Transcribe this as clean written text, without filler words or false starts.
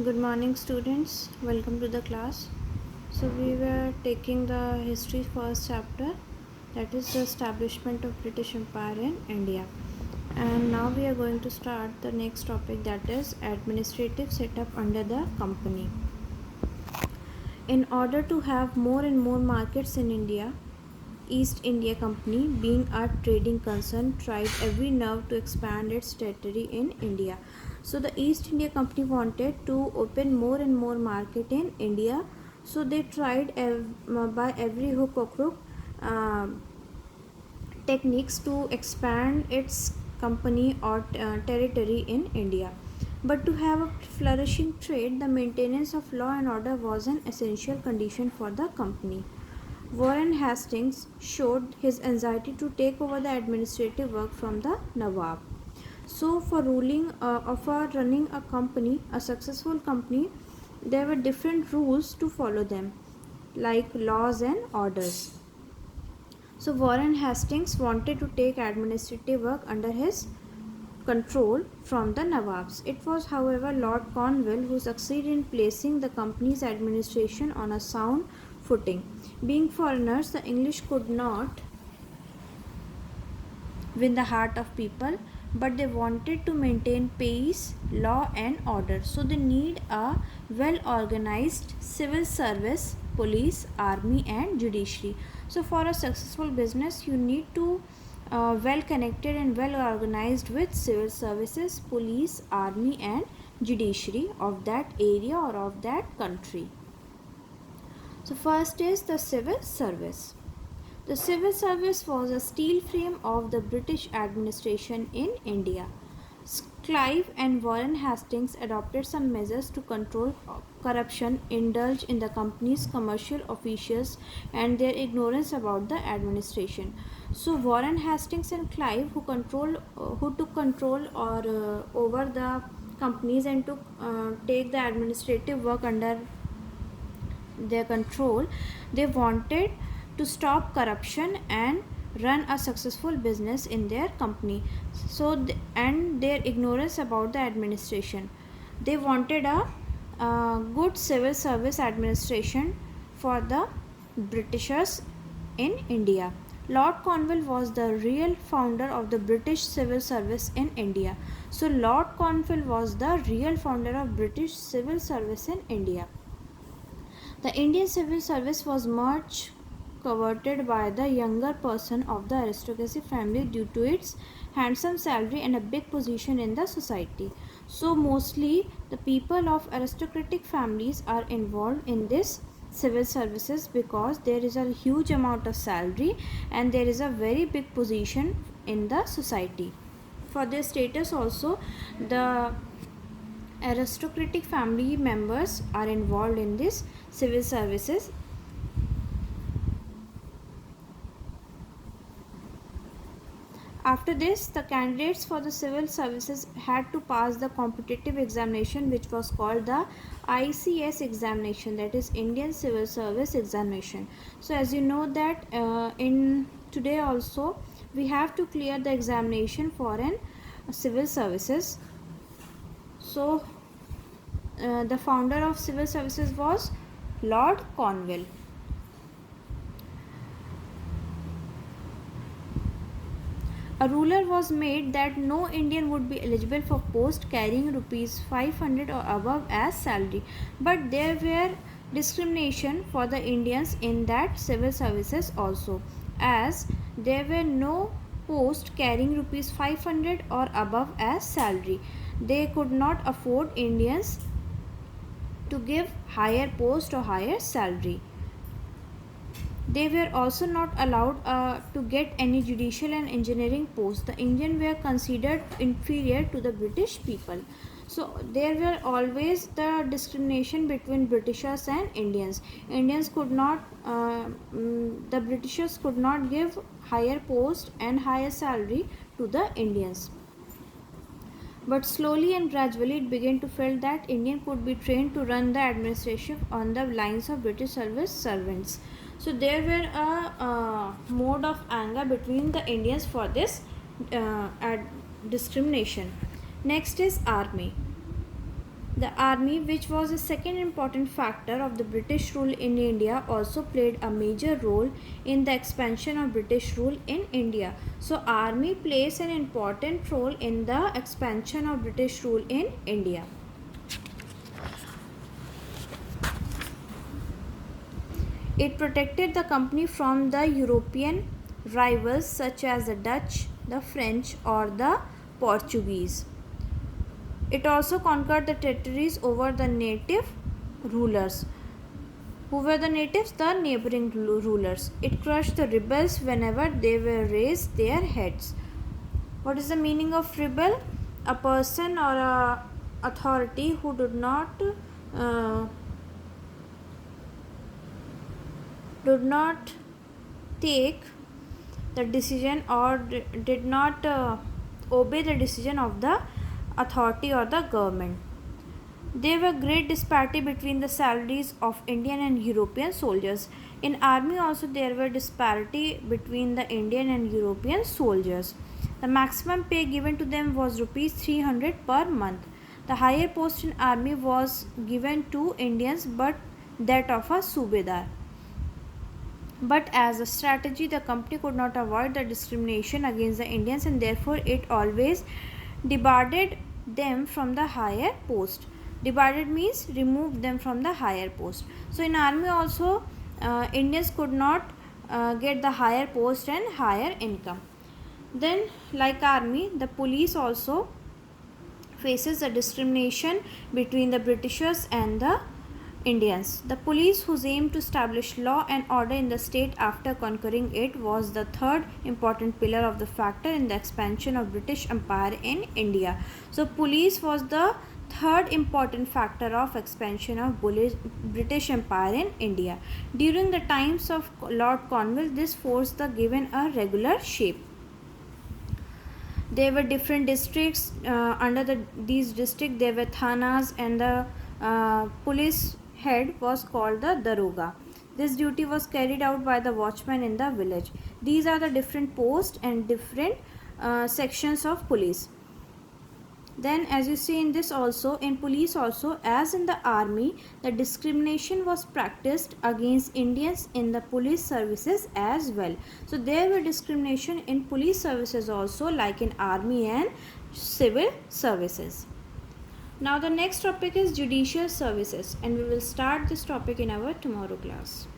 Good morning, students. Welcome to the class. So, we were taking the history first chapter, that is the establishment of British Empire in India. And now we are going to start the next topic, that is administrative setup under the company. In order to have more and more markets in India, East India Company, being a trading concern, tried every nerve to expand its territory in India. So the East India Company wanted to open more and more market in India. So they tried by every hook or crook uh, techniques to expand its company or territory in India. But to have a flourishing trade, the maintenance of law and order was an essential condition for the company. Warren Hastings showed his anxiety to take over the administrative work from the Nawab. So, for running a company, a successful company, there were different rules to follow them, like laws and orders. So, Warren Hastings wanted to take administrative work under his control from the Nawabs. It was, however, Lord Cornwall who succeeded in placing the company's administration on a sound footing. Being foreigners, the English could not win the heart of people, but they wanted to maintain peace, law, and order. So they need a well organized civil service, police, army, and judiciary. So for a successful business, you need to well connected and well organized with civil services, police, army, and judiciary of that area or of that country. So first is the civil service. The civil service was a steel frame of the British administration in India. Clive and Warren Hastings adopted some measures to control corruption, indulge in the company's commercial officials, and their ignorance about the administration. So Warren Hastings and Clive, who took control or over the companies and took take the administrative work under their control, they wanted to stop corruption and run a successful business in their company. And their ignorance about the administration, they wanted a good civil service administration for the Britishers in India. Lord Cornwall was the real founder of the British civil service in India. So Lord Cornwall was the real founder of British civil service in India. The Indian civil service was much coveted by the younger person of the aristocracy family due to its handsome salary and a big position in the society. So mostly the people of aristocratic families are involved in this civil services because there is a huge amount of salary and there is a very big position in the society. For their status also, the aristocratic family members are involved in this civil services. After this, the candidates for the civil services had to pass the competitive examination, which was called the ICS examination, that is Indian Civil Service Examination. So as you know that in today also we have to clear the examination for an civil services. So the founder of civil services was Lord Cornwall. A ruler was made that no Indian would be eligible for post carrying rupees 500 or above as salary, but there were discrimination for the Indians in that civil services also, as there were no post carrying rupees 500 or above as salary. They could not afford Indians to give higher post or higher salary. They were also not allowed to get any judicial and engineering posts. The Indians were considered inferior to the British people. So there were always the discrimination between Britishers and Indians. The Britishers could not give higher post and higher salary to the Indians. But slowly and gradually it began to feel that Indian could be trained to run the administration on the lines of British service servants. So there were a mode of anger between the Indians for this discrimination. Next is army. The army, which was the second important factor of the British rule in India, also played a major role in the expansion of British rule in India. So, army plays an important role in the expansion of British rule in India. It protected the company from the European rivals such as the Dutch, the French, or the Portuguese. It also conquered the territories over the native rulers. Who were the natives? The neighboring rulers. It crushed the rebels whenever they were raised their heads. What is the meaning of rebel? A person or a authority who did not take the decision or did not obey the decision of the authority or the government. There were great disparity between the salaries of Indian and European soldiers. In army also there were disparity between the Indian and European soldiers. The maximum pay given to them was rupees 300 per month. The higher post in army was given to Indians but that of a subedar. But as a strategy, the company could not avoid the discrimination against the Indians and therefore it always debarred them from the higher post. Debarred means removed them from the higher post. So in army also Indians could not get the higher post and higher income. Then like army, the police also faces the discrimination between the Britishers and the Indians. The police, whose aim to establish law and order in the state after conquering it, was the third important pillar of the factor in the expansion of British Empire in India. So police was the third important factor of expansion of British Empire in India. During the times of Lord Cornwallis, this force was given a regular shape. There were different districts. Under these districts there were thanas, and the police head was called the daroga. This duty was carried out by the watchman in the village. These are the different posts and different sections of police. Then as you see in this also, in police also as in the army, the discrimination was practiced against Indians in the police services as well. So there were discrimination in police services also, like in army and civil services. Now the next topic is judicial services, and we will start this topic in our tomorrow class.